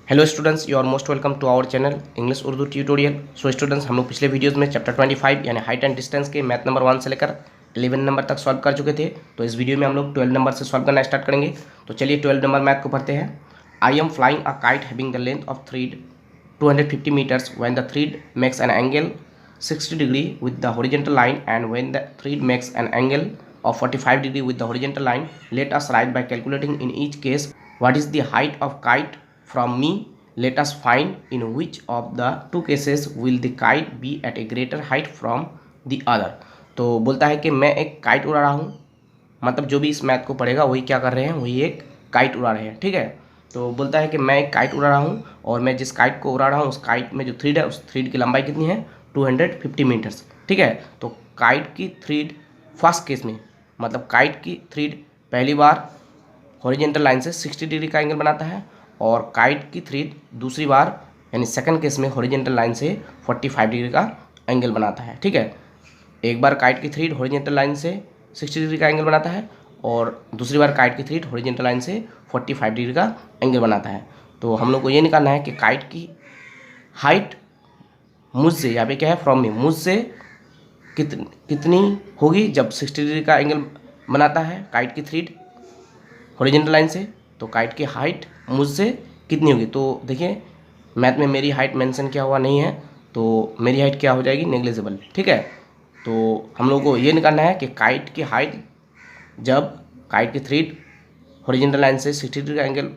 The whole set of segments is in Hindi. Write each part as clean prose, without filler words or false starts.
Hello students, you are most welcome to our channel English Urdu tutorial. So students, हम लोग पिछले वीडियोस में चैप्टर 25 यानी हाइट एंड डिस्टेंस के मैथ नंबर 1 से लेकर 11 नंबर तक सॉल्व कर चुके थे। तो इस वीडियो में हम लोग 12 नंबर से सॉल्व करना स्टार्ट करेंगे। तो चलिए 12 नंबर मैथ को पढ़ते हैं। I am flying a kite having the length of thread 250 metres when the thread makes an angle 60 degree with the horizontal line and when the thread makes an angle of 45 degree with the horizontal line. Let us write by calculating in each case what is the height of kite from me. Let us find in which of the two cases will the kite be at a greater height from the other. तो बोलता है कि मैं एक काइट उड़ा रहा हूँ, मतलब जो भी इस मैथ को पढ़ेगा वही क्या कर रहे हैं, वही एक काइट उड़ा रहे हैं। ठीक है, तो बोलता है कि मैं एक काइट उड़ा रहा हूँ और मैं जिस काइट को उड़ा रहा हूँ उस काइट में जो थ्रीड है उस थ्रीड की लंबाई कितनी है, 250 मीटर्स। ठीक है, तो काइट की थ्रीड फर्स्ट केस में, मतलब काइट की थ्रीड पहली बार हॉरिजॉन्टल लाइन से 60 डिग्री का एंगल बनाता है और काइट की थ्रीड दूसरी बार यानी सेकंड केस में हॉरिजॉन्टल लाइन से 45 डिग्री का एंगल बनाता है। ठीक है, एक बार काइट की थ्रीड हॉरिजॉन्टल लाइन से 60 डिग्री का एंगल बनाता है और दूसरी बार काइट की थ्रीड हॉरिजॉन्टल लाइन से 45 डिग्री का एंगल बनाता है। तो हम लोग को ये निकालना है कि काइट की हाइट मुझसे, यहाँ पे क्या है, फ्रॉम में, मुझसे कितनी होगी जब 60 डिग्री का एंगल बनाता है काइट की थ्रीड हॉरिजॉन्टल लाइन से। तो काइट की हाइट मुझसे कितनी होगी, तो देखिए मैथ में मेरी हाइट मेंशन किया हुआ नहीं है, तो मेरी हाइट क्या हो जाएगी, नेग्लिजिबल। ठीक है, तो हम लोग को ये निकालना है कि काइट की हाइट जब काइट की थ्रीड हॉरिजॉन्टल लाइन से 60 डिग्री का एंगल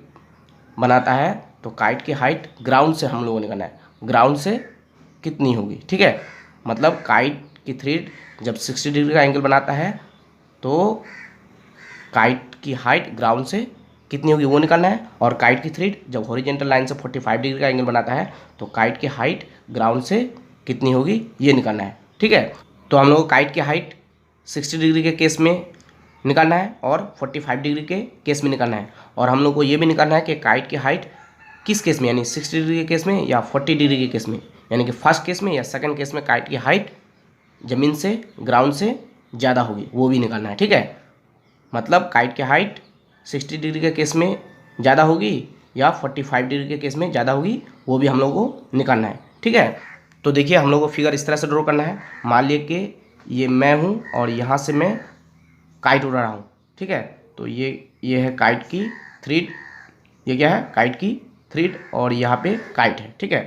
बनाता है तो काइट की हाइट ग्राउंड से हम लोगों को निकालना है, ग्राउंड से कितनी होगी। ठीक है, मतलब काइट की थ्रीड जब 60 डिग्री का एंगल बनाता है तो काइट की हाइट ग्राउंड से कितनी होगी वो निकालना है, और काइट की थ्रीड जब हॉरिजॉन्टल लाइन से 45 डिग्री का एंगल बनाता है तो काइट की हाइट ग्राउंड से कितनी होगी ये निकालना है। ठीक है, तो हम लोग को काइट की हाइट 60 डिग्री के केस में निकालना है और 45 डिग्री के केस में निकालना है, और हम लोग को ये भी निकालना है कि काइट की हाइट किस केस में, यानी 60 डिग्री के केस में या 40 डिग्री के केस में, यानी कि फर्स्ट केस में या सेकंड केस में काइट की हाइट ज़मीन से, ग्राउंड से ज़्यादा होगी, वो भी निकालना है। ठीक है, मतलब काइट की हाइट 60 डिग्री के केस में ज़्यादा होगी या 45 डिग्री के केस में ज़्यादा होगी, वो भी हम लोग को निकालना है। ठीक है, तो देखिए हम लोग को फिगर इस तरह से ड्रॉ करना है। मान लिए कि ये मैं हूँ और यहाँ से मैं काइट उड़ा रहा हूँ। ठीक है, तो ये है काइट की थ्रीड, ये क्या है, काइट की थ्रीड, और यहाँ पे काइट है। ठीक है,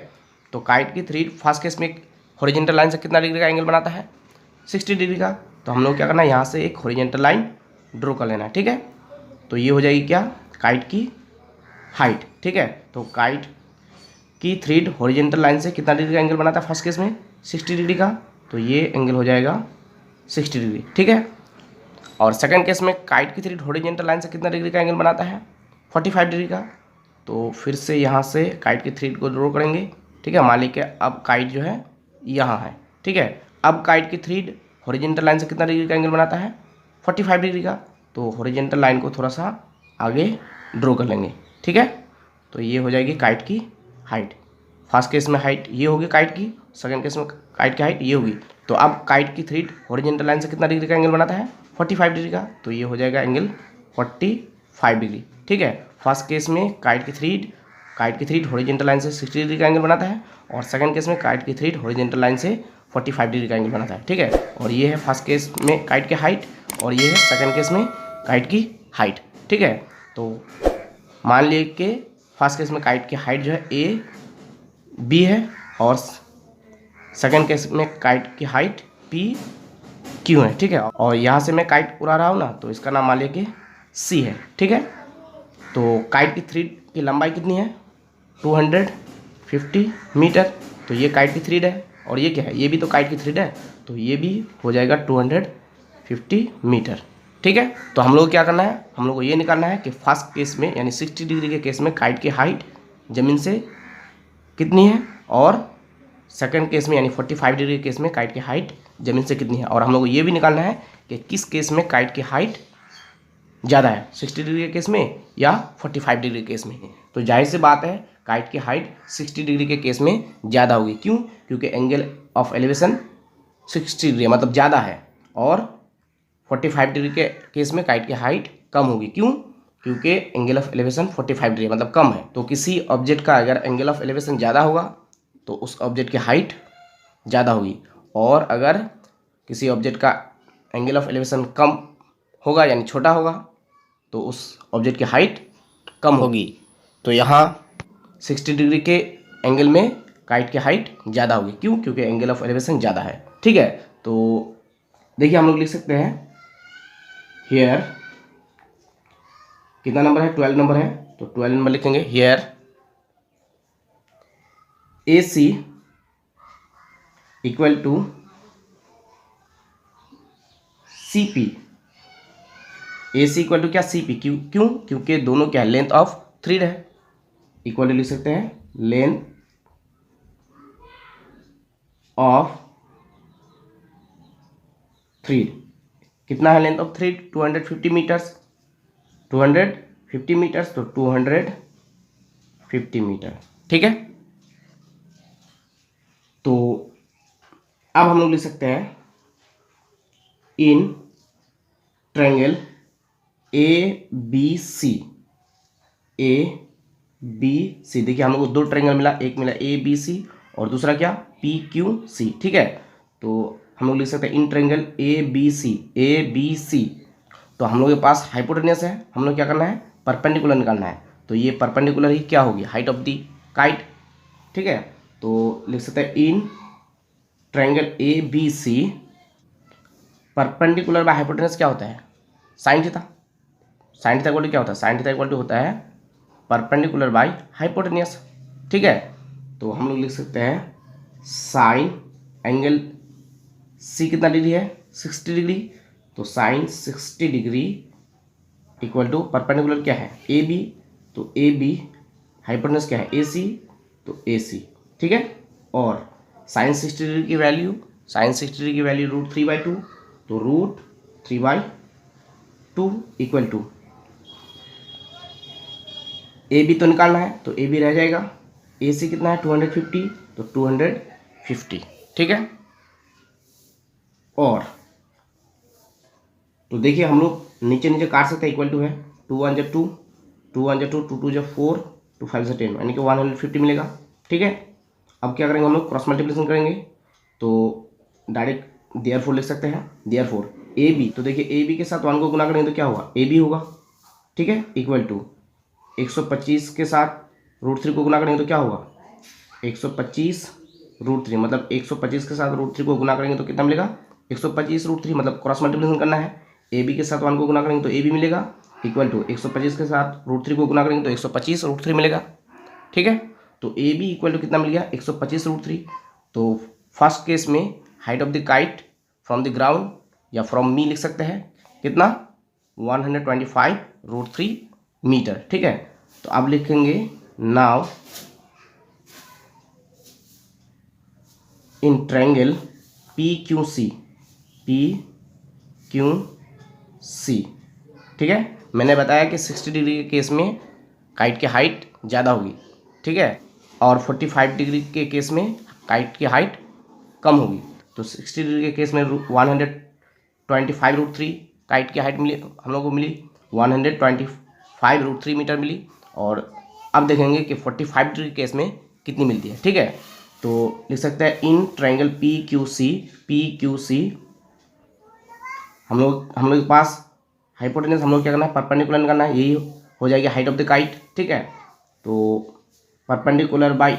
तो काइट की थ्रीड फर्स्ट केस में हॉरिजॉन्टल लाइन से कितना डिग्री का एंगल बनाता है, 60 डिग्री का। तो हम लोग क्या करना है, यहाँ से एक हॉरिजॉन्टल लाइन ड्रॉ कर लेना है। ठीक है, तो ये हो जाएगी क्या, काइट की हाइट। ठीक है, तो काइट की थ्रीड हॉरिजॉन्टल लाइन से कितना डिग्री का एंगल बनाता है फर्स्ट केस में, 60 डिग्री का, तो ये एंगल हो जाएगा 60 डिग्री। ठीक है, और सेकंड केस में काइट की थ्रीड हॉरिजॉन्टल लाइन से कितना डिग्री का एंगल बनाता है, 45 डिग्री का। तो फिर से यहाँ से काइट की थ्रीड को ड्रॉ करेंगे। ठीक है, मान लीजिए अब काइट जो है यहाँ है। ठीक है, अब काइट की थ्रीड हॉरिजॉन्टल लाइन से कितना डिग्री का एंगल बनाता है, 45 डिग्री का। तो हॉरिजॉन्टल लाइन को थोड़ा सा आगे ड्रॉ कर लेंगे। ठीक है, तो ये हो जाएगी काइट की हाइट। फर्स्ट केस में हाइट ये होगी काइट की, सेकंड केस में काइट की हाइट ये होगी। तो अब काइट की थ्रीड हॉरिजॉन्टल लाइन से कितना डिग्री का एंगल बनाता है, 45 डिग्री का, तो ये हो जाएगा एंगल 45 डिग्री। ठीक है, फर्स्ट केस में काइट की थ्रीड हॉरिजॉन्टल लाइन से 60 डिग्री का एंगल बनाता है और सेकंड केस में काइट की थ्रीड हॉरिजॉन्टल लाइन से 45 डिग्री का एंगल बनाता है। ठीक है, और ये है फर्स्ट केस में काइट की हाइट और ये है सेकंड केस में काइट की हाइट। ठीक है, तो मान लिए कि फर्स्ट केस में काइट की हाइट जो है ए बी है और सेकंड केस में काइट की हाइट पी क्यू है। ठीक है, और यहाँ से मैं काइट उड़ा रहा हूँ ना, तो इसका नाम मान लिया कि सी है। ठीक है, तो काइट की थ्रीड की लंबाई कितनी है, 250 मीटर। तो ये काइट की थ्रीड है और ये क्या है, ये भी तो काइट की थ्रीड है, तो ये भी हो जाएगा 250 मीटर। ठीक है, तो हम लोग को क्या करना है, हम लोग को ये निकालना है कि फर्स्ट केस में यानी 60 डिग्री के केस में काइट की हाइट ज़मीन से कितनी है और सेकंड केस में यानी 45 डिग्री के केस में काइट की हाइट ज़मीन से कितनी है, और हम लोग को ये भी निकालना है कि किस केस में काइट की हाइट ज़्यादा है, 60 डिग्री के केस में या 45 डिग्री के केस में। तो जाहिर सी बात है काइट की हाइट 60 डिग्री के केस में ज़्यादा होगी। क्यों, क्योंकि एंगल ऑफ एलिवेशन 60 डिग्री मतलब ज़्यादा है, और 45 डिग्री के केस में काइट की हाइट कम होगी। क्यों, क्योंकि एंगल ऑफ एलिवेशन 45 डिग्री मतलब कम है। तो किसी ऑब्जेक्ट का अगर एंगल ऑफ एलिवेशन ज़्यादा होगा तो उस ऑब्जेक्ट की हाइट ज़्यादा होगी, और अगर किसी ऑब्जेक्ट का एंगल ऑफ एलिवेशन कम होगा यानी छोटा होगा तो उस ऑब्जेक्ट की हाइट कम होगी। तो यहाँ 60 डिग्री के एंगल में काइट की हाइट ज़्यादा होगी। क्यों? क्योंकि एंगल ऑफ एलिवेशन ज़्यादा है। ठीक है, तो देखिए हम लोग लिख सकते हैं हियर, कितना नंबर है? 12 नंबर है, तो 12 नंबर लिखेंगे। Here A C equal to C P. A C equal to क्या? C P. क्यों? क्योंकि दोनों क्या है? लेंथ ऑफ थ्रेड है। इक्वल टू लिख सकते हैं लेंथ ऑफ थ्रेड। कितना है length of thread? 250 metres. 250 metres तो 250 मीटर। ठीक है, तो अब हम लोग लिख सकते हैं in triangle A B C. A B C, देखिए हम लोग को दो ट्रायंगल मिला, एक मिला ए बी सी और दूसरा क्या? P Q C. ठीक है, तो हम लोग लिख सकते हैं in triangle A B C. A B C, तो हम लोग के पास हाइपोटेन्यूस है, हम लोग क्या करना है? परपेंडिकुलर निकालना है। तो ये परपेंडिकुलर ही क्या होगी? Height of the kite. ठीक है, तो लिख सकते हैं in triangle A B C perpendicular by hypotenuse क्या होता है? Sine theta. Sine theta equal to क्या होता है? साइन थीटा इक्वल टू होता है परपेंडिकुलर बाय हाइपोटेन्यूस। ठीक है, तो हम लोग लिख सकते हैं साइन एंगल सी कितना डिग्री है? 60 डिग्री। तो sine 60 degree equal to perpendicular क्या है? A B. तो ए बी हाइपोटेन्यूस क्या है? ए सी। तो ए सी। ठीक है, और साइन 60 डिग्री की वैल्यू, साइन 60 डिग्री की वैल्यू √3/2। तो √3/2 इक्वल टू ए बी तो निकालना है, तो ए बी रह जाएगा। ए सी कितना है? 250, तो 250। ठीक है, और तो देखिए हम लोग नीचे नीचे काट सकते हैं। इक्वल टू है 2 1 जा 2, 2 1 जा 2, 2 2 जा 4, 2 5 जा 10, यानी कि 150 मिलेगा। ठीक है, अब क्या करेंगे? हम लोग क्रॉस मल्टीप्लिकेशन करेंगे, तो डायरेक्ट देयरफॉर लिख सकते हैं। देयरफॉर ए बी, तो देखिए ए बी के साथ 1 को गुना करेंगे तो क्या होगा? ए बी होगा। ठीक है, इक्वल टू 125 के साथ √3 को गुना करेंगे तो क्या होगा? 125 √3, मतलब 125 के साथ √3 को गुना करेंगे तो कितना मिलेगा? 125 √3, मतलब क्रॉस मल्टीप्लिकेशन करना है। ए बी के साथ 1 को गुना करेंगे तो ए बी मिलेगा, इक्वल टू 125 के साथ √3 को गुना करेंगे तो 125 √3 मिलेगा। ठीक है, तो ए बी इक्वल टू कितना मिल गया? 125 √3। तो फर्स्ट केस में height of the kite from the ground या फ्रॉम मी लिख सकते हैं कितना? 125 √3 मीटर। ठीक है, तो अब लिखेंगे now in triangle P Q C. P Q C. ठीक है, मैंने बताया कि 60 डिग्री के केस में काइट की हाइट ज़्यादा होगी। ठीक है, और 45 डिग्री के केस में काइट की हाइट कम होगी। तो 60 डिग्री के केस में 125 √3 काइट की हाइट मिली, हम लोग को मिली 125 √3 मीटर मिली। और अब देखेंगे कि 45 डिग्री के केस में कितनी मिलती है। ठीक है, तो लिख सकते हैं in triangle P Q C. P Q C हम लोग के पास हाइपोटेन्यूस हम लोग क्या करना है? परपेंडिकुलर निकालना है, यही हो जाएगी हाइट ऑफ द काइट। ठीक है, तो परपेंडिकुलर बाय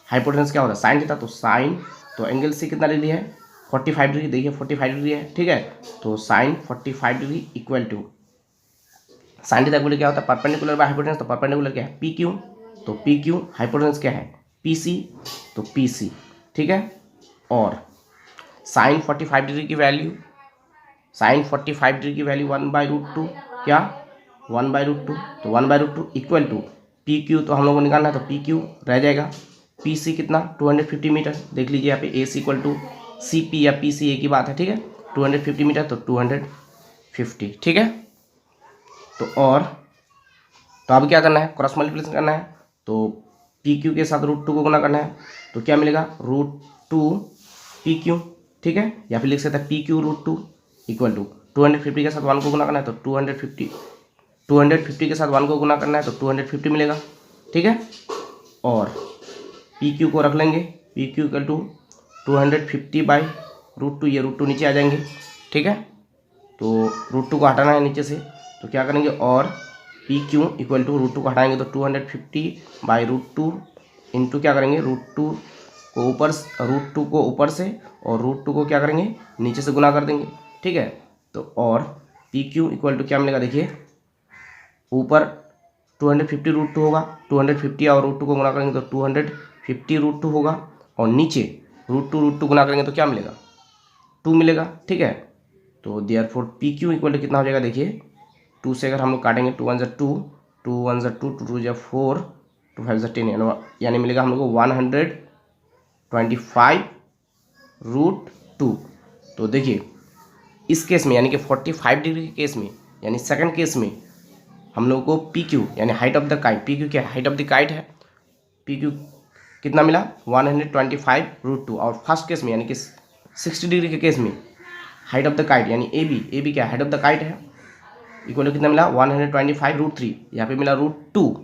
हाइपोटेन्यूस क्या होता है? Sine theta. तो साइन, तो एंगल सी कितना डिग्री है? 45 डिग्री। देखिए 45 डिग्री है। ठीक है, तो sine 45 degree equal to sine theta equal क्या होता है? Perpendicular by hypotenuse. तो परपेंडिकुलर क्या है? P Q. तो पी क्यू हाइपोटेन्यूस क्या है? P C. तो पी सी। ठीक है, और साइन 45 डिग्री की वैल्यू, साइन 45 डिग्री की वैल्यू 1/√2 क्या? 1/√2। तो 1/√2 इक्वल टू पी क्यू, तो हम लोग को निकालना है, तो पी क्यू रह जाएगा। पी सी कितना? 250 मीटर। देख लीजिए यहाँ पे ए C equal to C P या पी सी एक ही बात है। ठीक है, 250 मीटर, तो 250। ठीक है, तो और तो अब क्या करना है? क्रॉस मल्टीप्लिकेशन करना है, तो पी क्यू के साथ √2 को गुना करना है, तो क्या मिलेगा? √2 पी क्यू। ठीक है, या फिर लिख सकते हैं पी क्यू √2 इक्वल टू 250 के साथ 1 को गुना करना है, तो 250 के साथ 1 को गुना करना है तो 250 मिलेगा, ठीक है। और पी क्यू को रख लेंगे, पी क्यू इक्वल टू 250/√2, ये √2 नीचे आ जाएंगे, ठीक है। तो √2 को हटाना है नीचे से, तो क्या करेंगे, और पी क्यू इक्वल टू √2 को हटाएंगे तो 250/√2 इंटू क्या करेंगे, √2 को ऊपर से और √2 को क्या करेंगे, नीचे से गुना कर देंगे, ठीक है। तो और पी क्यू इक्वल टू क्या मिलेगा, देखिए ऊपर 250/√2 होगा, 250 और √2 को गुना करेंगे तो 250/√2 होगा, और नीचे √2 गुना करेंगे तो क्या मिलेगा, 2 मिलेगा, ठीक है। तो therefore P Q equal to कितना हो जाएगा, देखिए 2 से अगर हम लोग काटेंगे 2 1 2, 2 1 2, 2 2 4, 2 5 10, यानी मिलेगा हम लोग को 125/√2। तो देखिए इस केस में यानी कि 45 डिग्री के केस में, यानी सेकंड केस में हम लोग को पी क्यू यानी height of the kite, P Q क्या हाइट ऑफ द काइट है, पी क्यू कितना मिला 125/√2। और फर्स्ट केस में यानी कि 60 डिग्री के केस में हाइट ऑफ द काइट यानी ए बी क्या हाइट ऑफ द काइट है, इक्वल टू कितना मिला 125/√3, यहाँ पे मिला √2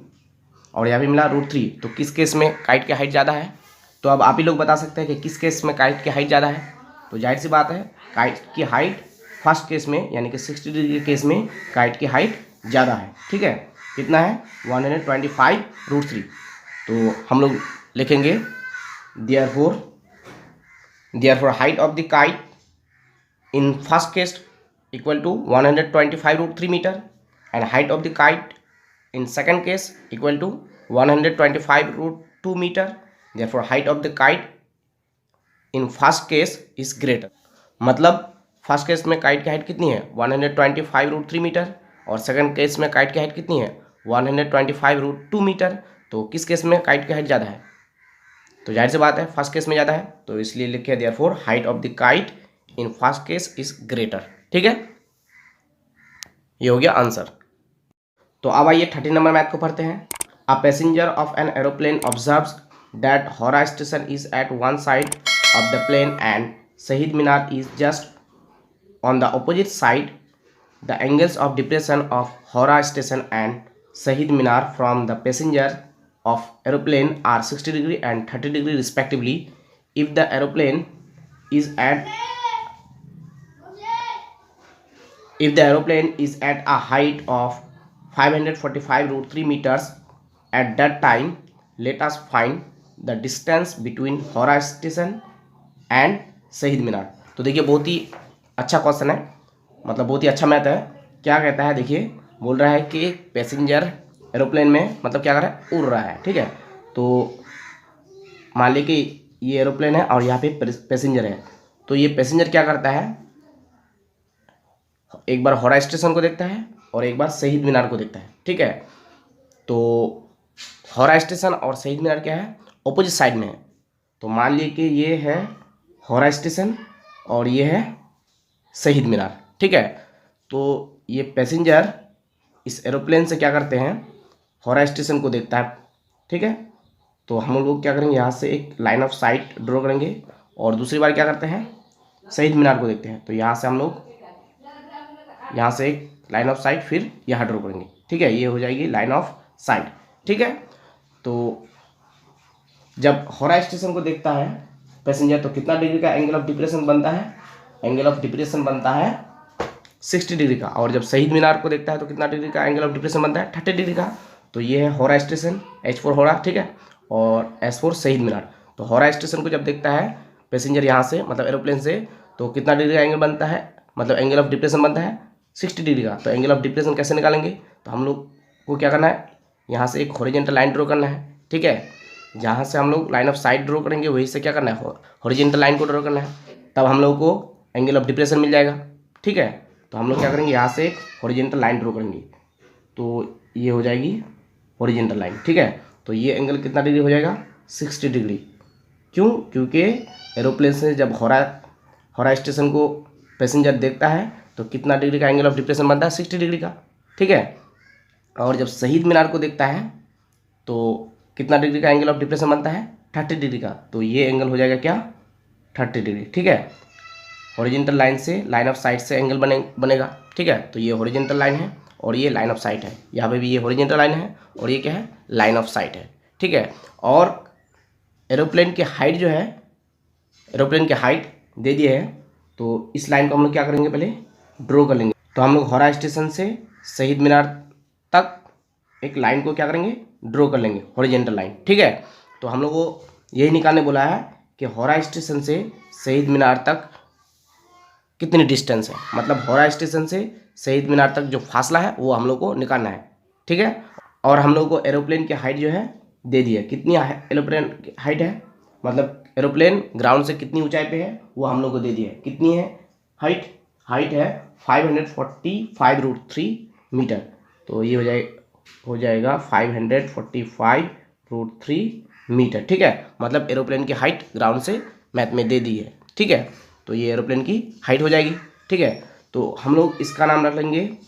और यहाँ पे मिला √3। तो किस केस में काइट की हाइट ज़्यादा है, तो अब आप ही लोग बता सकते हैं कि किस केस में काइट की हाइट ज़्यादा है। तो जाहिर सी बात है काइट की हाइट फर्स्ट केस में यानी कि 60 डिग्री के केस में काइट की हाइट ज़्यादा है, ठीक है। कितना है 125/√3। तो हम लोग लिखेंगे therefore height of the kite in first case equal to 125/√3 meter and height of the kite in second case equal to 125/√2 meter. Therefore height of the kite in first case is greater. मतलब फर्स्ट केस में काइट की हाइट कितनी है 125/√3 मीटर और सेकंड केस में काइट की हाइट कितनी है 125/√2 मीटर। तो किस केस में काइट की हाइट ज़्यादा है, तो जाहिर सी बात है फर्स्ट केस में ज़्यादा है, तो इसलिए लिखे therefore height of the kite in first case is greater, ठीक है। ये हो गया आंसर। तो अब आइए 30 नंबर मैथ को पढ़ते हैं। A passenger of an aeroplane observes that Howrah station is at one side of the plane and Shaheed Minar is just on the opposite side. The angles of depression of Howrah station and Shaheed Minar from the passenger of aeroplane are 60 degree and 30 degree respectively. If the aeroplane is at a height of 545/√3 meters at that time, let us find the distance between Howrah station and Shaheed Minar. तो देखिए बहुत ही अच्छा क्वेश्चन है, मतलब बहुत ही अच्छा मैथ है। क्या कहता है, देखिए बोल रहा है कि पैसेंजर एरोप्लेन में मतलब क्या कर रहा है, उड़ रहा है, ठीक है। तो मान लीजिए कि ये एरोप्लेन है और यहाँ पे पैसेंजर है। तो ये पैसेंजर क्या करता है, एक बार हौरा स्टेशन को देखता है और एक बार शहीद मीनार को देखता है, ठीक है। तो हौरा स्टेशन और शहीद मीनार क्या है, ऑपोजिट साइड में है। तो मान लीजिए कि ये है हौरा स्टेशन और ये है शहीद मीनार, ठीक है। तो ये पैसेंजर इस एरोप्लेन से क्या करते हैं, हौरा स्टेशन को देखता है, ठीक है। तो हम लोग क्या करेंगे, यहाँ से एक लाइन ऑफ साइट ड्रॉ करेंगे और दूसरी बार क्या करते हैं, शहीद मीनार को देखते हैं। तो यहाँ से हम लोग यहाँ से एक लाइन ऑफ साइट फिर यहाँ ड्रॉ करेंगे, ठीक है। ये हो जाएगी लाइन ऑफ साइट, ठीक है। तो जब हौरा स्टेशन को देखता है पैसेंजर तो कितना डिग्री का एंगल ऑफ डिप्रेशन बनता है, एंगल ऑफ डिप्रेशन बनता है 60 डिग्री का। और जब शहीद मीनार को देखता है तो कितना डिग्री का एंगल ऑफ डिप्रेशन बनता है 30 डिग्री का। तो ये है Howrah station, H for Howrah, ठीक है, और S फॉर शहीद मीनार। तो हौरा स्टेशन को जब देखता है पैसेंजर यहाँ से मतलब एरोप्लेन से, तो कितना डिग्री का एंगल बनता है, मतलब एंगल ऑफ डिप्रेशन बनता है 60 डिग्री का। तो एंगल ऑफ डिप्रेशन कैसे निकालेंगे, तो हम लोग को क्या करना है, यहाँ से एक हॉरिजॉन्टल लाइन ड्रॉ करना है, ठीक है। जहाँ से हम लोग लाइन ऑफ साइट ड्रॉ करेंगे वहीं से क्या करना है, हॉरिजॉन्टल लाइन को ड्रॉ करना है, तब हम लोग को एंगल ऑफ डिप्रेशन मिल जाएगा, ठीक है। तो हम लोग क्या करेंगे, यहाँ से एक हॉरिजॉन्टल लाइन ड्रॉ करेंगे, तो ये हो जाएगी हॉरिजॉन्टल लाइन, ठीक है। तो ये एंगल कितना डिग्री हो जाएगा 60 डिग्री। क्यों, क्योंकि एरोप्लेन से जब हौरा स्टेशन को पैसेंजर देखता है तो कितना डिग्री का एंगल ऑफ डिप्रेशन बनता है 60 डिग्री का, ठीक है। और जब शहीद मीनार को देखता है तो कितना डिग्री का एंगल ऑफ डिप्रेशन बनता है 30 डिग्री का। तो ये एंगल हो जाएगा क्या 30 डिग्री, ठीक है। हॉरिजॉन्टल लाइन से लाइन ऑफ साइट से एंगल बनेगा, ठीक है। तो ये हॉरिजॉन्टल लाइन है और ये लाइन ऑफ साइट है। यहाँ पे भी ये हॉरिजॉन्टल लाइन है और ये क्या है, लाइन ऑफ साइट है, ठीक है। और एरोप्लेन की हाइट जो है, एरोप्लेन की हाइट दे दिए है, तो इस लाइन को हम लोग क्या करेंगे, पहले ड्रॉ कर लेंगे। तो हम लोग हौरा स्टेशन से शहीद मीनार तक एक लाइन को क्या करेंगे, ड्रॉ कर लेंगे, हॉरिजॉन्टल लाइन, ठीक है। तो हम लोग को यही निकालने बोला है कि हौरा स्टेशन से शहीद मीनार तक कितनी डिस्टेंस है, मतलब हौरा स्टेशन से शहीद मीनार तक जो फासला है वो हम लोग को निकालना है, ठीक है। और हम लोग को एरोप्लेन की हाइट जो है दे दी है, कितनी एरोप्लेन की हाइट है, मतलब एरोप्लेन ग्राउंड से कितनी ऊंचाई पे है वो हम लोग को दे दी है। कितनी है हाइट, हाइट है 545√3 मीटर। तो ये हो जाएगा 545√3 मीटर, ठीक है। मतलब एरोप्लेन की हाइट ग्राउंड से मैथ में दे दी है, ठीक है। तो ये एरोप्लेन की हाइट हो जाएगी, ठीक है। तो हम लोग इसका नाम रख लेंगे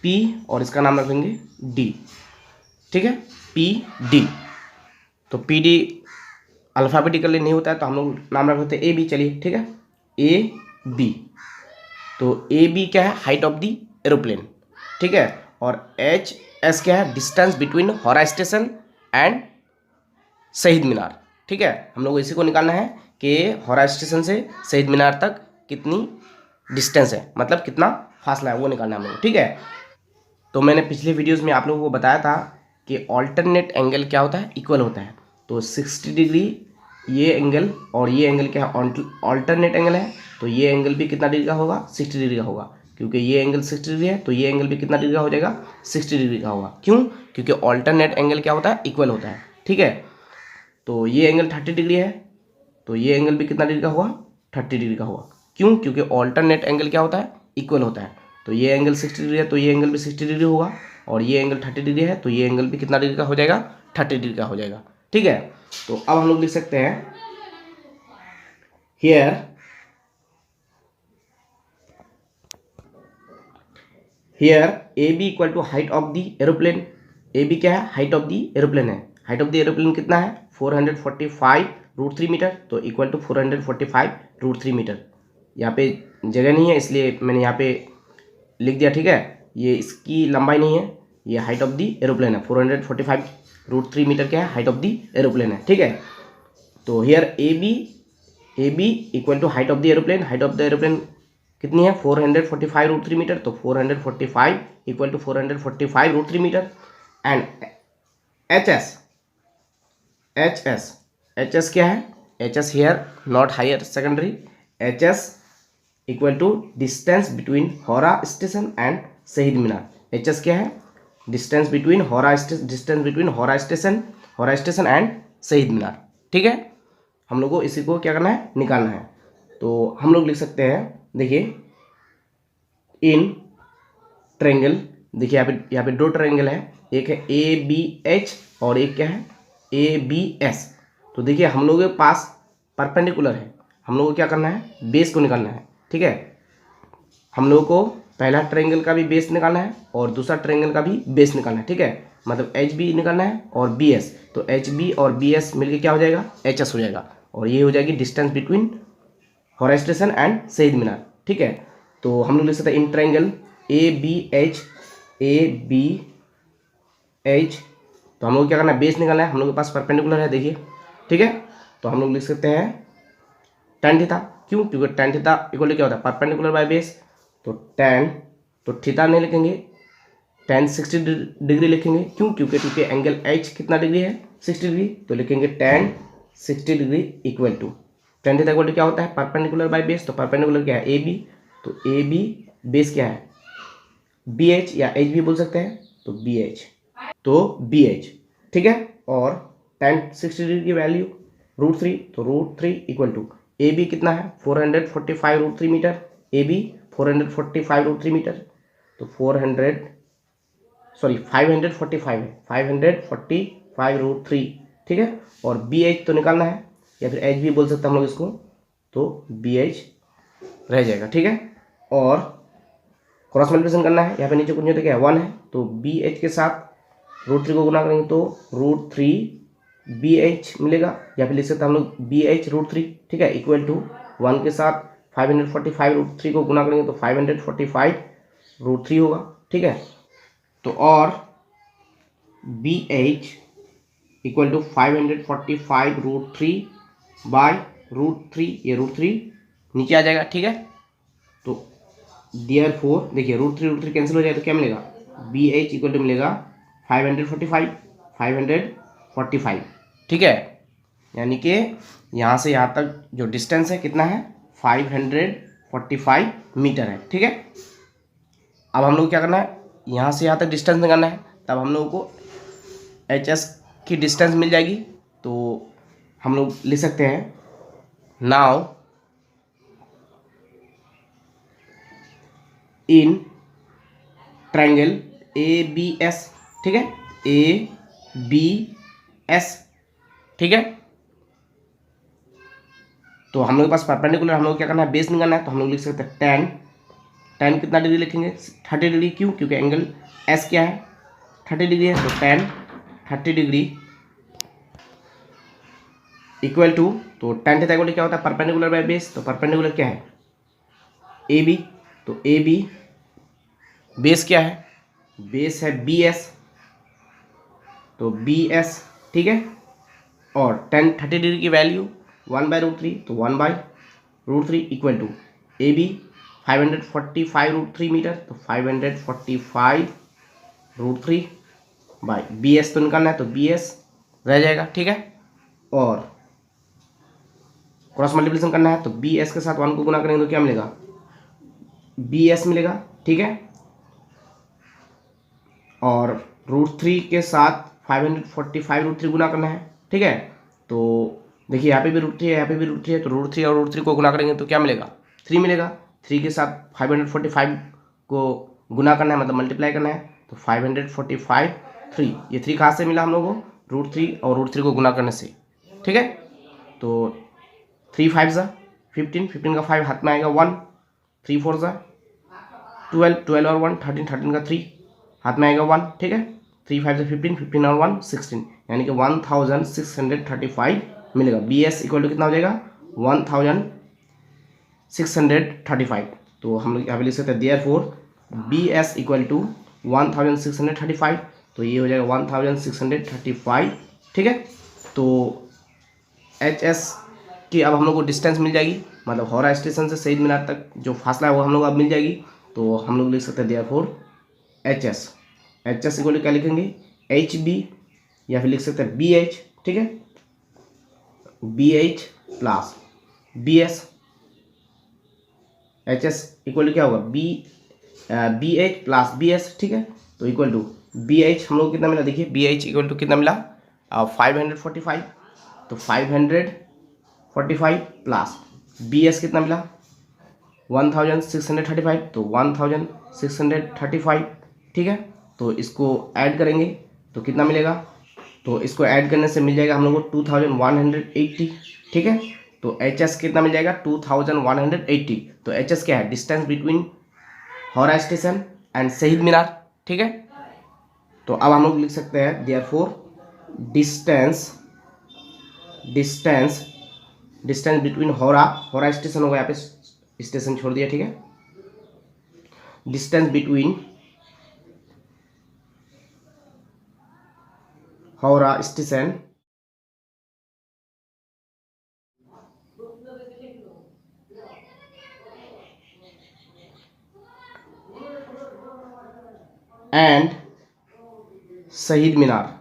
P और इसका नाम रख लेंगे D, ठीक है, PD। तो PD अल्फ़ाबेटिकली नहीं होता है तो हम लोग नाम रख लेते हैं AB, चलिए, ठीक है, AB। तो AB क्या है, हाइट ऑफ दी एरोप्लेन, ठीक है। और HS क्या है, distance between Howrah station and Shaheed Minar, ठीक है। हम लोग इसी को निकालना है कि हौरा स्टेशन से शहीद मीनार तक कितनी डिस्टेंस है, मतलब कितना फासला है, वो निकालना है हम लोग, ठीक है। तो मैंने पिछले वीडियोस में आप लोगों को बताया था कि ऑल्टरनेट एंगल क्या होता है, इक्वल होता है। तो 60 डिग्री ये एंगल और ये एंगल क्या है, ऑल्टरनेट एंगल है। तो ये एंगल भी कितना डिग्री का होगा, 60 डिग्री का होगा, क्योंकि ये एंगल 60 डिग्री है तो ये एंगल भी कितना डिग्री का हो जाएगा, 60 डिग्री का होगा। क्यों, क्योंकि ऑल्टरनेट एंगल क्या होता है, इक्वल होता है, ठीक है। तो ये एंगल 30 डिग्री है तो ये एंगल भी कितना डिग्री का हुआ, 30 डिग्री का हुआ। क्यों, क्योंकि ऑल्टरनेट एंगल क्या होता है, इक्वल होता है। तो ये एंगल 60 डिग्री है तो ये एंगल भी 60 डिग्री होगा, और ये एंगल 30 डिग्री है तो ये एंगल भी कितना डिग्री का हो जाएगा, 30 डिग्री का हो जाएगा, ठीक है। तो अब हम लोग लिख सकते हैं here AB equal to height of the aeroplane. AB क्या है, हाइट ऑफ दी एरोप्लेन है। हाइट ऑफ दी एरोप्लेन कितना है, 445√3 मीटर। तो इक्वल टू 445√3 मीटर। यहाँ पे जगह नहीं है इसलिए मैंने यहाँ पे लिख दिया, ठीक है। ये इसकी लंबाई नहीं है, ये हाइट ऑफ दी एरोप्लेन है। 445√3 मीटर क्या है, हाइट ऑफ दी एरोप्लेन है, ठीक है। तो here AB equal to height of the aeroplane. Height of the aeroplane कितनी है, 445√3 मीटर। तो 445 equal to 445√3 metre. And HS क्या है, HS here not higher secondary. HS equal to distance between Howrah station and Shaheed Minar. HS क्या है, distance between Howrah station and Shaheed Minar, ठीक है। हम लोग को इसी को क्या करना है, निकालना है। तो हम लोग लिख सकते हैं, देखिए, इन ट्रायंगल, देखिए यहाँ पे दो ट्रायंगल है, एक है ABH और एक क्या है, ABS। तो देखिए हम लोगों के पास परपेंडिकुलर है, हम लोगों को क्या करना है, बेस को निकालना है, ठीक है। हम लोगों को पहला ट्रायंगल का भी बेस निकालना है और दूसरा ट्रायंगल का भी बेस निकालना है, ठीक है। मतलब HB निकालना है और BS। तो HB और BS मिलके क्या हो जाएगा, HS हो जाएगा, और ये हो जाएगी distance between Howrah station and Shaheed Minar, ठीक है। तो हम लोग लिख सकते हैं इन ट्रायंगल ABH। तो हम लोग क्या करना है, बेस निकालना है, हम लोग के पास परपेंडिकुलर है, देखिए, ठीक है। तो हम लोग लिख सकते हैं tan थीटा। क्यों, क्योंकि tan थीटा इक्वल क्या होता है, परपेंडिकुलर बाय बेस। तो तो थीटा नहीं लिखेंगे, tan 60 डिग्री लिखेंगे। क्यों, क्योंकि एंगल H कितना डिग्री है, 60 डिग्री। तो लिखेंगे tan 60 degree equal to tan theta equal to क्या होता है, परपेंडिकुलर बाय बेस। तो परपेंडिकुलर क्या है, AB। तो AB बेस क्या है, BH या H भी बोल सकते हैं, तो BH, ठीक है। और tan 60 डिग्री की वैल्यू √3। तो √3 इक्वल टू AB कितना है, 445√3 मीटर। AB 445√3 metre. तो 545 है, 545√3, ठीक है। और BH तो निकालना है, या फिर H भी बोल सकते हैं हम लोग इसको, तो BH रह जाएगा, ठीक है। और क्रॉस मल्टीप्लिकेशन करना है, यहाँ पे नीचे कुछ नहीं तो क्या है, 1 है। तो BH के साथ √3 को गुना करेंगे तो √3 BH मिलेगा, या फिर लिख सकते हैं हम लोग BH √3, ठीक है, इक्वल टू 1 के साथ 545 √3 को गुना करेंगे तो 545 √3 होगा। ठीक है। तो और बी एच इक्वल टू 545√3/√3, ये √3 नीचे आ जाएगा, ठीक है। तो देयरफॉर देखिए √3 कैंसिल हो जाए तो क्या मिलेगा, बी एच इक्वल टू मिलेगा 545, ठीक है। यानी कि यहाँ से यहाँ तक जो डिस्टेंस है कितना है, 545 मीटर है, ठीक है। अब हम लोग क्या करना है, यहाँ से यहाँ तक डिस्टेंस निकालना है, तब हम लोगों को एच एस की डिस्टेंस मिल जाएगी। तो हम लोग लिख सकते हैं now in triangle A B S, ठीक है, ए बी एस, ठीक है। तो हम लोग के पास परपेंडिकुलर, हम लोग क्या करना है, बेस निकालना है। तो हम लोग लिख सकते हैं टेन कितना डिग्री लिखेंगे, 30 डिग्री। क्यों, क्योंकि एंगल एस क्या है, 30 डिग्री है। तो टेन 30 डिग्री इक्वल टू, तो टेन थीटा इक्वल क्या होता है, परपेंडिकुलर बाय बेस। तो परपेंडिकुलर क्या है, ए बी। तो ए बी बेस क्या है, बेस है बी एस, तो बी एस, ठीक है। और 30 डिग्री की वैल्यू 1/√3, तो 1/√3 equal to A B 545√3 metre, तो 545√3 बाई बी एस तो निकालना है, तो बी एस रह जाएगा, ठीक है। और क्रॉस मल्टीप्लिकेशन करना है, तो बी एस के साथ 1 को गुना करेंगे तो क्या मिलेगा, बी एस मिलेगा, ठीक है। और √3 के साथ 545√3 गुना करना है, ठीक है। तो देखिए यहाँ पे भी √3 है, यहाँ पे भी √3 है, तो √3 और √3 को गुना करेंगे तो क्या मिलेगा, 3 मिलेगा। 3 के साथ 545 को गुना करना है, मतलब मल्टीप्लाई करना है, तो 545 3, ये 3 कहाँ से मिला हम लोगों को, √3 और √3 को गुना करने से, ठीक है। तो 3 5 ज़ा 15, 15 का 5 हाथ में आएगा 1, 3 4 ज़ा 12, 12 और 1 13, 13 का 3 हाथ में आएगा 1, ठीक है। 3 5 से 15, 15 और 1 16, यानी कि 1635 मिलेगा। बी एस इक्वल टू कितना हो जाएगा, 1635। तो हम लोग यहाँ पे लिख सकते हैं therefore B S equal to 1635, तो ये हो जाएगा 1635, ठीक है। तो एच एस की अब हम लोग को डिस्टेंस मिल जाएगी, मतलब हावड़ा स्टेशन से शहीद मीनार तक जो फासला है वो हम लोग अब मिल जाएगी। तो हम लोग लिख सकते हैं therefore H S equal to क्या लिखेंगे, एच बी, या फिर लिख सकते हैं बी एच, ठीक है, B H plus B S. H S equal to क्या होगा, B H plus B S, ठीक है। तो इक्वल टू बी एच हम लोग कितना मिला, देखिए बी एच इक्वल टू कितना मिला, 545, तो 545 प्लस बी एस कितना मिला, 1635, तो 1635, ठीक है। तो इसको ऐड करेंगे तो कितना मिलेगा, तो इसको ऐड करने से मिल जाएगा हम लोग को 2180, ठीक है। तो एच एस कितना मिल जाएगा, 2180। तो एच एस क्या है, distance between Howrah station and Shaheed Minar, ठीक है। तो अब हम लोग लिख सकते हैं therefore distance between Howrah station होगा, यहाँ पे स्टेशन छोड़ दिया, ठीक है। Distance between Howrah station and Shaheed Minar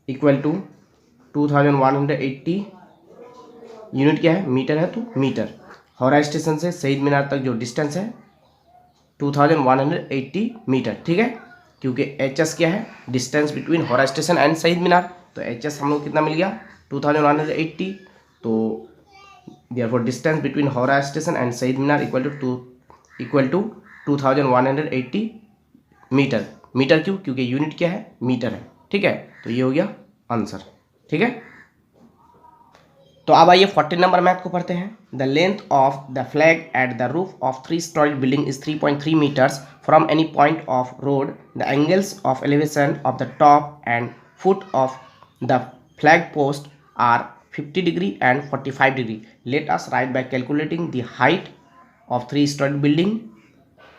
equal to 2180, unit क्या है, मीटर है, तो मीटर। हावड़ा स्टेशन से शहीद मीनार तक जो डिस्टेंस है 2180 मीटर, ठीक है। क्योंकि एच एस क्या है, distance between Howrah station and Shaheed Minar, तो एच एस हम लोग कितना मिल गया, 2180। तो therefore distance between Howrah station and Shaheed Minar equal to 2180 metre. Metre क्यों, क्योंकि यूनिट क्या है, मीटर है, ठीक है। तो ये हो गया आंसर, ठीक है। तो अब आइए 14 नंबर मैथ को पढ़ते हैं। The length of the flag at the roof of 3 storey building is 3.3 metres from any point of road. The angles of elevation of the top and foot of the flag post are 50 degree and 45 degree. Let us write by calculating the height of 3 storey building,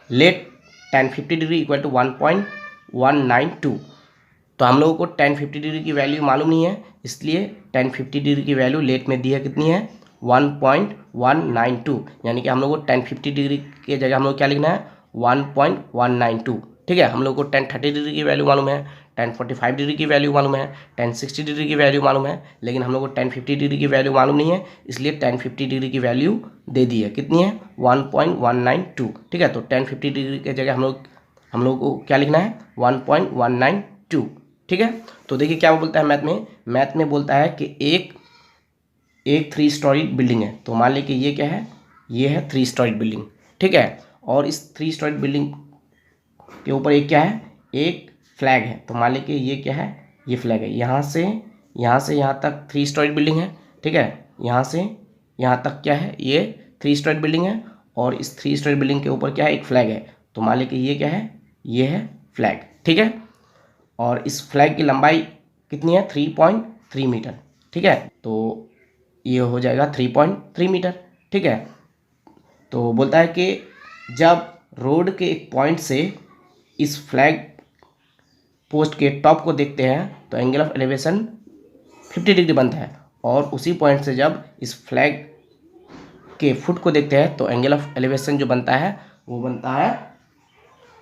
let tan 50 degree equal to 1.192। तो हम लोगों को tan 50 डिग्री की वैल्यू मालूम नहीं है, इसलिए tan 50 डिग्री की वैल्यू लेट में दी है कितनी है 1.192, यानी कि हम लोग को tan 50 डिग्री के जगह हम लोग क्या लिखना है 1.192। ठीक है, हम लोग को tan 30 डिग्री की वैल्यू मालूम है, tan 45 डिग्री की वैल्यू मालूम है, tan 60 डिग्री की वैल्यू मालूम है, लेकिन हम लोग को tan 50 डिग्री की वैल्यू मालूम नहीं है, इसलिए tan 50 डिग्री की वैल्यू दे दी है कितनी है 1.192। ठीक है, तो tan 50 डिग्री के जगह हम लोग को क्या लिखना है 1.192। ठीक है, तो देखिए क्या बोलता है मैथ में बोलता है कि एक 3 स्टोरी बिल्डिंग है, तो मान लीजिए ये क्या है, ये है 3 स्टोरी बिल्डिंग। ठीक है, और इस 3 स्टोरी बिल्डिंग के ऊपर एक क्या है, एक फ्लैग है, तो मान लीजिए ये क्या है, ये फ्लैग है, यहाँ से यहाँ तक 3 स्टोरी बिल्डिंग है। ठीक है, यहाँ से यहाँ तक क्या है, ये 3 स्टोरी बिल्डिंग है, और इस 3 स्टोरी बिल्डिंग के ऊपर क्या है, एक फ्लैग है, तो मान लीजिए ये क्या है, ये है फ्लैग। ठीक है, और इस फ्लैग की लंबाई कितनी है 3.3 मीटर। ठीक है, तो ये हो जाएगा 3.3 मीटर। ठीक है, तो बोलता है कि जब रोड के एक पॉइंट से इस फ्लैग पोस्ट के टॉप को देखते हैं तो एंगल ऑफ एलिवेशन 50 डिग्री बनता है, और उसी पॉइंट से जब इस फ्लैग के फुट को देखते हैं तो एंगल ऑफ एलिवेशन जो बनता है वो बनता है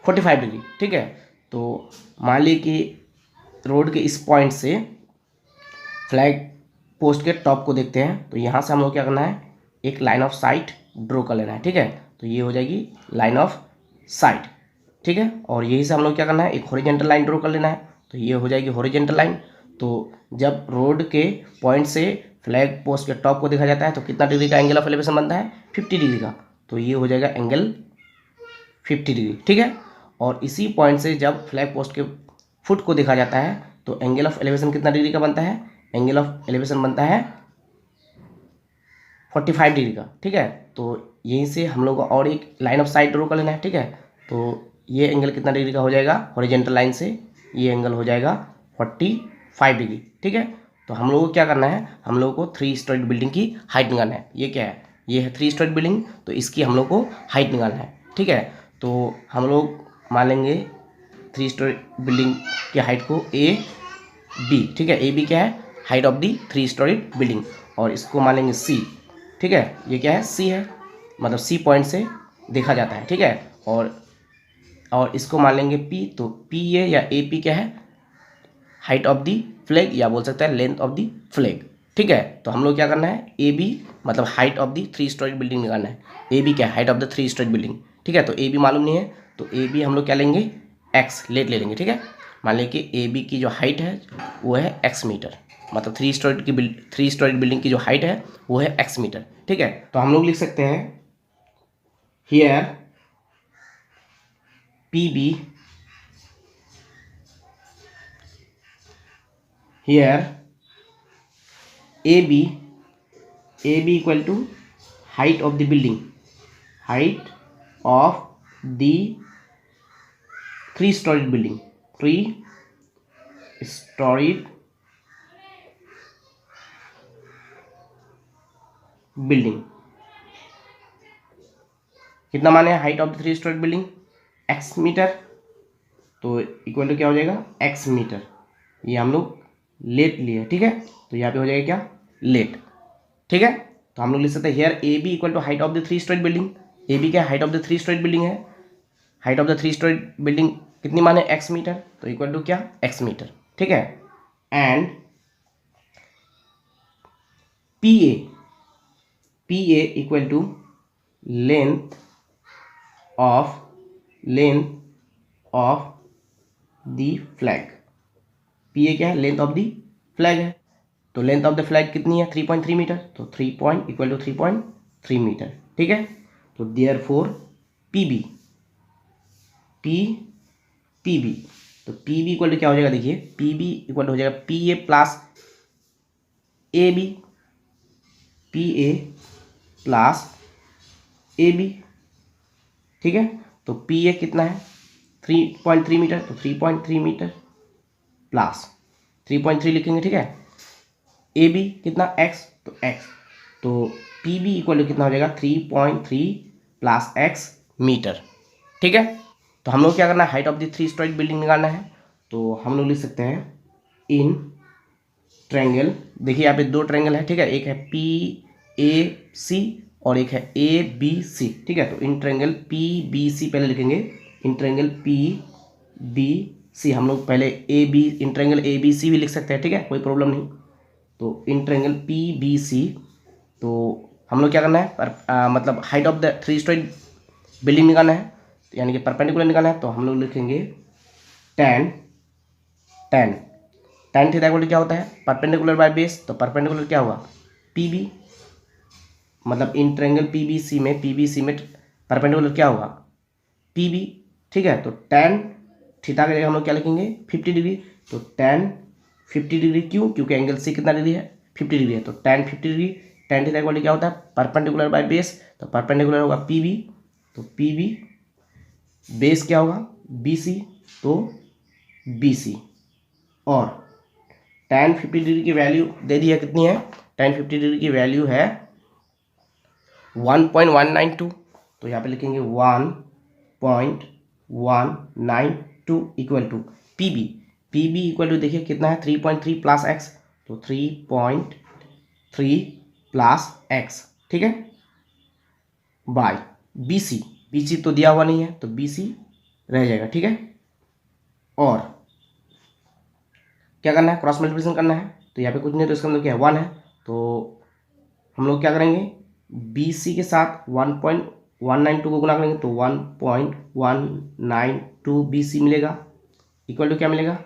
45 डिग्री। ठीक है, तो मान ली कि रोड के इस पॉइंट से फ्लैग पोस्ट के टॉप को देखते हैं, तो यहाँ से हम लोग क्या करना है, एक लाइन ऑफ साइट ड्रॉ कर लेना है। ठीक है, तो ये हो जाएगी लाइन ऑफ साइट। ठीक है, और यही से हम लोग क्या करना है, एक हॉरिजॉन्टल लाइन ड्रॉ कर लेना है, तो ये हो जाएगी हॉरिजॉन्टल लाइन। तो जब रोड के पॉइंट से फ्लैग पोस्ट के टॉप को देखा जाता है तो कितना डिग्री का एंगल ऑफ एलिवेशन बनता है 50 डिग्री का, तो ये हो जाएगा एंगल 50 डिग्री। ठीक है, और इसी पॉइंट से जब फ्लैग पोस्ट के फुट को देखा जाता है तो एंगल ऑफ एलिवेशन कितना डिग्री का बनता है, एंगल ऑफ एलिवेशन बनता है 45 डिग्री का। ठीक है, तो यहीं से हम लोग को और एक लाइन ऑफ साइट ड्रॉ कर लेना है। ठीक है, तो ये एंगल कितना डिग्री का हो जाएगा, हॉरिजॉन्टल लाइन से ये एंगल हो जाएगा 45 डिग्री। ठीक है, तो हम लोगों को क्या करना है, हम लोगों को 3 स्टोरी बिल्डिंग की हाइट निकालना है। ये क्या है, ये है 3 स्टोरी बिल्डिंग, तो इसकी हम लोग को हाइट निकालना है। ठीक है, तो हम लोग मान लेंगे 3 स्टोरी बिल्डिंग की हाइट को ए बी। ठीक है, ए बी क्या है, height of the 3 storey building, और इसको मान लेंगे सी। ठीक है, ये क्या है, सी है, मतलब सी पॉइंट से देखा जाता है। ठीक है, और इसको मान लेंगे पी, तो पी ए या ए पी क्या है, हाइट ऑफ दी फ्लैग, या बोल सकते हैं लेंथ ऑफ दी फ्लैग। ठीक है, तो हम लोग क्या करना है, ए बी मतलब height of the 3 storey building निकालना है। ए बी क्या है, height of the 3 storey building. ठीक है, तो ए बी मालूम नहीं है, तो ए बी हम लोग क्या लेंगे, एक्स लेट ले लेंगे। ठीक है, मान लें कि ए बी की जो हाइट है वो है एक्स मीटर, मतलब 3 स्टोरी बिल्डिंग की जो हाइट है वो है एक्स मीटर। ठीक है, तो हम लोग लिख सकते हैं here P B, here AB equal to height of the building, height of the 3-storied building, 3-storied building। कितना माने height of the 3-storied building, X metre, तो इक्वल टू क्या हो जाएगा एक्स मीटर, ये हम लोग लेट लिए। ठीक है, तो यहाँ पे हो जाएगा क्या, लेट। ठीक है, तो हम लोग लिख सकते हैं here A B equal to height of the 3-storied building. A B क्या height of the 3-storied building है, height of the 3-storied building कितनी माने एक्स मीटर, तो इक्वल टू क्या एक्स मीटर। ठीक है, and P A equal to length of the flag. P A क्या है, लेंथ ऑफ द फ्लैग है, तो लेंथ ऑफ द फ्लैग कितनी है 3.3 मीटर, तो 3.3 मीटर। ठीक है, तो देयरफॉर पी बी, तो पी बी इक्वल टू क्या हो जाएगा, देखिए पी बी इक्वल टू हो जाएगा P A plus A B, P A plus A B. ठीक है, तो पी ए कितना है 3.3 मीटर, तो 3.3 मीटर प्लस 3.3 लिखेंगे। ठीक है, ए बी कितना एक्स, तो एक्स, तो पी बी इक्वल टू कितना हो जाएगा 3.3 प्लस एक्स मीटर। ठीक है, तो हम लोग क्या करना है, height of the 3 storied building निकालना है। तो हम लोग लिख सकते हैं इन ट्रायंगल, देखिए यहाँ पे 2 ट्रायंगल है। ठीक है, एक है पी ए सी और एक है ए बी सी। ठीक है, तो in triangle P B C पहले लिखेंगे, in triangle P B C. हम लोग पहले A B, in triangle A B C भी लिख सकते हैं। ठीक है, कोई प्रॉब्लम नहीं। तो in triangle P B C, तो हम लोग क्या करना है, मतलब height of the 3 storey building निकालना है, यानी कि परपेंडिकुलर निकालना है। तो हम लोग लिखेंगे tan थीटा इक्वल क्या होता है, परपेंडिकुलर बाय बेस। तो परपेंडिकुलर क्या होगा, पी बी, मतलब in triangle P B C में परपेंडिकुलर क्या होगा, पी बी। ठीक है, तो tan थीटा के जगह हम लोग क्या लिखेंगे, 50 डिग्री। तो tan 50 डिग्री, क्यों, क्योंकि एंगल सी कितना डिग्री है, 50 डिग्री है। तो tan 50 degree, tan theta equal क्या होता है, परपेंडिकुलर बाय बेस। तो परपेंडिकुलर होगा पी बी, तो पी बी बेस क्या होगा, बी सी, तो बी सी। और tan 50 डिग्री की वैल्यू दे दी है, कितनी है, tan 50 डिग्री की वैल्यू है 1.192। तो यहाँ पे लिखेंगे 1.192 equal to P B equal to देखिए कितना है, 3.3 प्लस एक्स। तो 3.3 प्लस एक्स, ठीक है, बाय बी सी तो दिया हुआ नहीं है, तो बी सी रह जाएगा। ठीक है, और क्या करना है, क्रॉस मल्टीप्लिकेशन करना है। तो यहाँ पे कुछ नहीं, तो इसका मतलब क्या है, 1 है। तो हम लोग क्या करेंगे, बी सी के साथ 1.192 को गुना करेंगे, तो 1.192 बी सी मिलेगा, इक्वल टू क्या मिलेगा,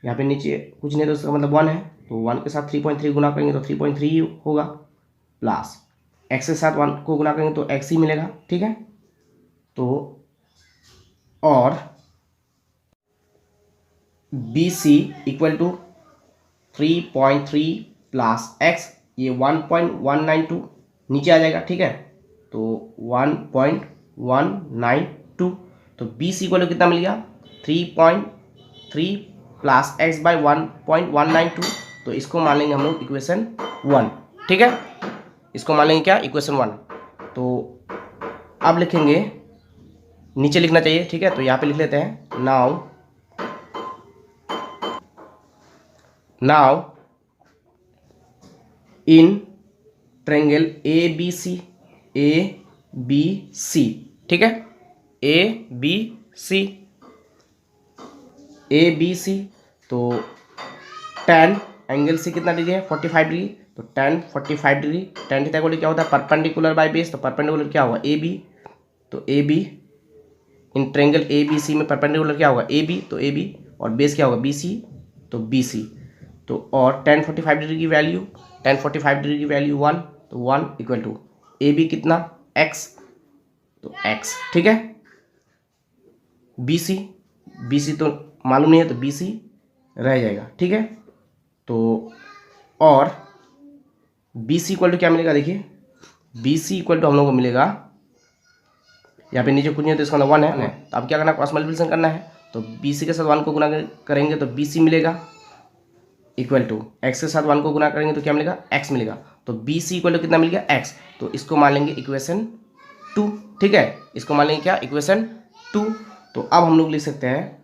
यहाँ पे नीचे कुछ नहीं, तो इसका मतलब 1 है। तो 1 के साथ 3.3 गुना करेंगे तो 3.3 होगा, प्लस एक्स के साथ 1 को गुना करेंगे तो एक्स ही मिलेगा। ठीक है, तो और B C equal to 3.3 plus X, ये 1.192 नीचे आ जाएगा। ठीक है, तो 1.192, तो बी सी इक्वल टू कितना मिल गया, 3.3 प्लस एक्स बाई 1.192। तो इसको मान लेंगे हम लोग इक्वेशन 1। ठीक है, इसको मान लेंगे क्या, इक्वेशन 1। तो अब लिखेंगे, नीचे लिखना चाहिए। ठीक है, तो यहाँ पे लिख लेते हैं, now in triangle A B C. ठीक है, ए बी सी, तो tan एंगल सी कितना डिग्री है, 45 डिग्री। तो tan 45 degree, tan theta equal क्या होता है, परपेंडिकुलर बाय बेस। तो परपेंडिकुलर क्या होगा, ए बी। तो A B, in triangle A B C में परपेंडिकुलर क्या होगा, ए बी। तो ए बी, और बेस क्या होगा, बी सी। तो बी सी, तो और tan 45 डिग्री की वैल्यू, tan 45 डिग्री की वैल्यू 1। तो 1 इक्वल टू ए बी कितना, x, तो x। ठीक है, बी सी तो मालूम नहीं है, तो बी सी रह जाएगा। ठीक है, तो और बी सी इक्वल टू क्या मिलेगा, देखिए बी सी इक्वल टू हम लोग को मिलेगा, यहाँ पे नीचे कुछ नहीं है, तो इसका 1 है। तो अब क्या करना है, क्रॉस मल्टीप्लिकेशन करना है। तो बी सी के साथ 1 को गुना करेंगे तो बी सी मिलेगा, इक्वल टू एक्स के साथ 1 को गुना करेंगे तो क्या मिलेगा, एक्स मिलेगा। तो बी सी इक्वल टू कितना मिल गया, एक्स। तो इसको मान लेंगे इक्वेशन 2। ठीक है, इसको मान लेंगे क्या, इक्वेशन 2। तो अब हम लोग लिख सकते हैं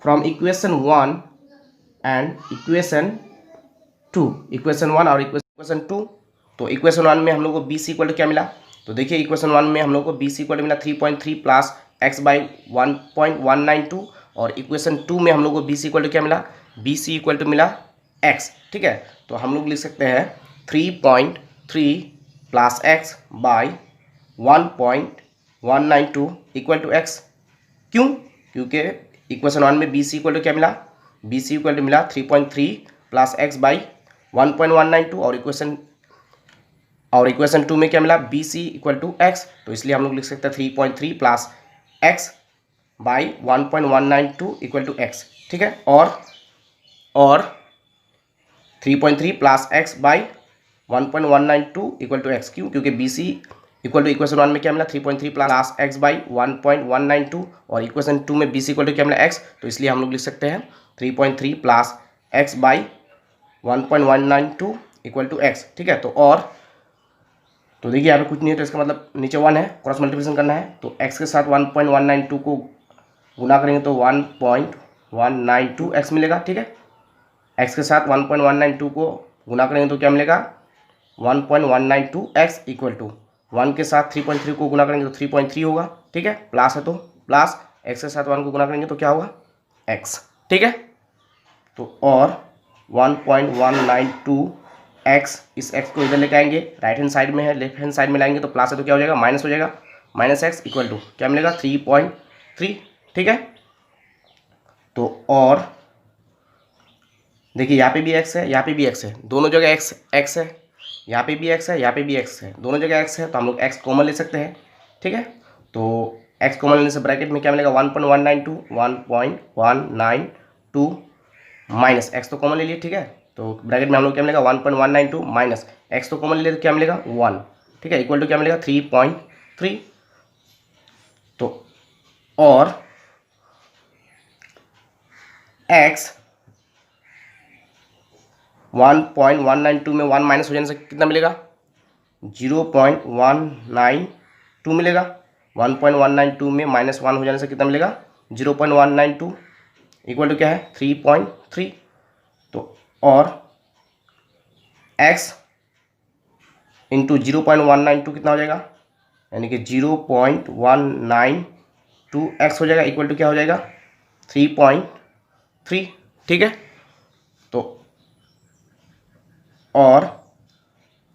from equation 1 and equation 2, equation 1 और इक्वेशन 2। तो इक्वेशन 1 में हम लोग को बी सी इक्वल टू क्या मिला, तो देखिए इक्वेशन 1 में हम लोग को बी सी इक्वल टू मिला 3.3 प्लस एक्स बाई 1.192। और इक्वेशन 2 में हम लोग को बी सी इक्वल टू क्या मिला, बी सी इक्वल टू मिला एक्स। ठीक है, तो हम लोग लिख सकते हैं 3.3 plus X by 1.192 equal to X. क्यों, क्योंकि इक्वेशन 1 में बी सी इक्वल टू क्या मिला, बी सी इक्वल टू मिला 3.3 प्लस एक्स बाई 1.192। और इक्वेशन 2 में क्या मिला, B C equal to X. तो इसलिए हम लोग लिख सकते हैं 3.3 plus X by 1.192 equal to X. ठीक है, और 3.3 plus X by 1.192 equal to X. क्यों, क्योंकि B C equal to equation 1 में क्या मिला, 3.3 प्लस एक्स बाई 1.192। और इक्वेशन 2 में बी सी इक्वल टू क्या मिला, एक्स। तो इसलिए हम लोग लिख सकते हैं 3.3 plus X by 1.192 equal to X. ठीक है, तो और तो देखिए यहाँ पे कुछ नहीं है, तो इसका मतलब नीचे 1 है, क्रॉस मल्टीप्लिकेशन करना है। तो x के साथ 1.192 को गुना करेंगे तो 1.192x मिलेगा। ठीक है, x के साथ 1.192 को गुना करेंगे तो क्या मिलेगा, 1.192x इक्वल टू 1 के साथ 3.3 को गुना करेंगे तो 3.3 होगा। ठीक है, प्लस है तो प्लस, x के साथ 1 को गुना करेंगे तो क्या होगा, x। ठीक है, तो और 1.192x, इस x को इधर लेके आएंगे, राइट हैंड साइड में है, लेफ्ट हैंड साइड में लाएंगे तो प्लस है तो क्या हो जाएगा, माइनस हो जाएगा, माइनस x इक्वल टू क्या मिलेगा, 3.3। ठीक है, तो और देखिए यहाँ पे भी x है, यहाँ पे भी x है, दोनों जगह x है, यहाँ पे भी x है, यहाँ पे भी x है, दोनों जगह x है, तो हम लोग x कॉमन ले सकते हैं। ठीक है, तो x कॉमन लेने से ब्रैकेट में क्या मिलेगा, 1.192 माइनस x तो कॉमन ले लिए। ठीक है, तो ब्रैकेट में हम लोग क्या मिलेगा, 1.192 माइनस x तो कॉमन ले लिए तो क्या मिलेगा, 1। ठीक है, इक्वल टू क्या मिलेगा, 3.3। तो और x 1.192 में 1 माइनस हो जाने से कितना मिलेगा, 0.192 मिलेगा। 1.192 में माइनस 1 हो जाने से कितना मिलेगा, 0.192 इक्वल टू क्या है, 3.3। तो और x इंटू 0.192 कितना हो जाएगा, यानी कि 0.192x हो जाएगा, इक्वल टू क्या हो जाएगा, 3.3। ठीक है, तो और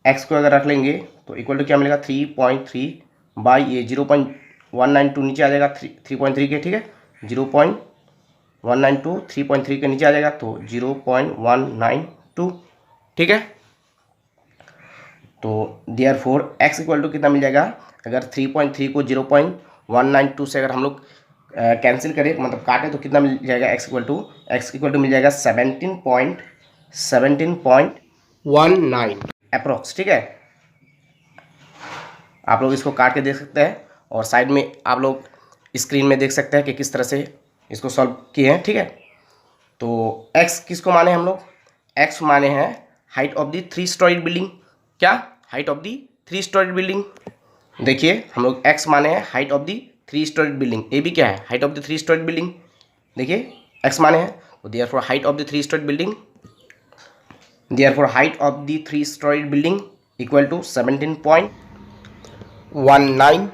x को अगर रख लेंगे तो इक्वल टू क्या मिलेगा, 3.3 बाई ये 0.192 नीचे आ जाएगा 3.3 के। ठीक है, 0.192 3.3 के नीचे आ जाएगा तो 0.192। ठीक है, तो देयरफॉर x इक्वल टू कितना मिल जाएगा, अगर 3.3 को 0.192 से अगर हम लोग कैंसिल करें, मतलब काटे तो कितना मिल जाएगा, x इक्वल टू मिल जाएगा 17.19 अप्रोक्स। ठीक है, आप लोग इसको काट के देख सकते हैं और साइड में आप लोग स्क्रीन में देख सकते हैं कि किस तरह से इसको सॉल्व किए हैं। ठीक है, तो x किसको माने हम लोग, x माने हैं height of the 3 storied building. क्या, height of the 3 storied building. देखिए हम लोग x माने हैं height of the 3 storied building, ए भी क्या है, height of the 3 storied building. देखिए x माने हैं, तो therefore height of the 3 storied building, therefore height of the 3 storied building equal to 17.19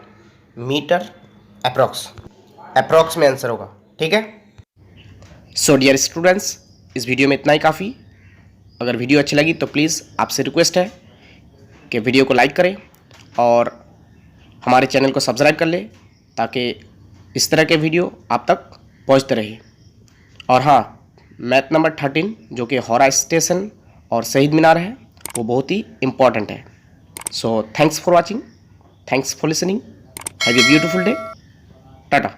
metre approx में आंसर होगा। ठीक है, सो डियर स्टूडेंट्स, इस वीडियो में इतना ही काफ़ी। अगर वीडियो अच्छी लगी तो प्लीज़ आपसे रिक्वेस्ट है कि वीडियो को लाइक करें और हमारे चैनल को सब्सक्राइब कर लें ताकि इस तरह के वीडियो आप तक पहुंचते रहे। और हाँ, मैथ नंबर 13 जो कि हौरा स्टेशन और शहीद मीनार है, वो बहुत ही इम्पॉर्टेंट है। So thanks for watching, thanks for listening, have a beautiful day, Tata.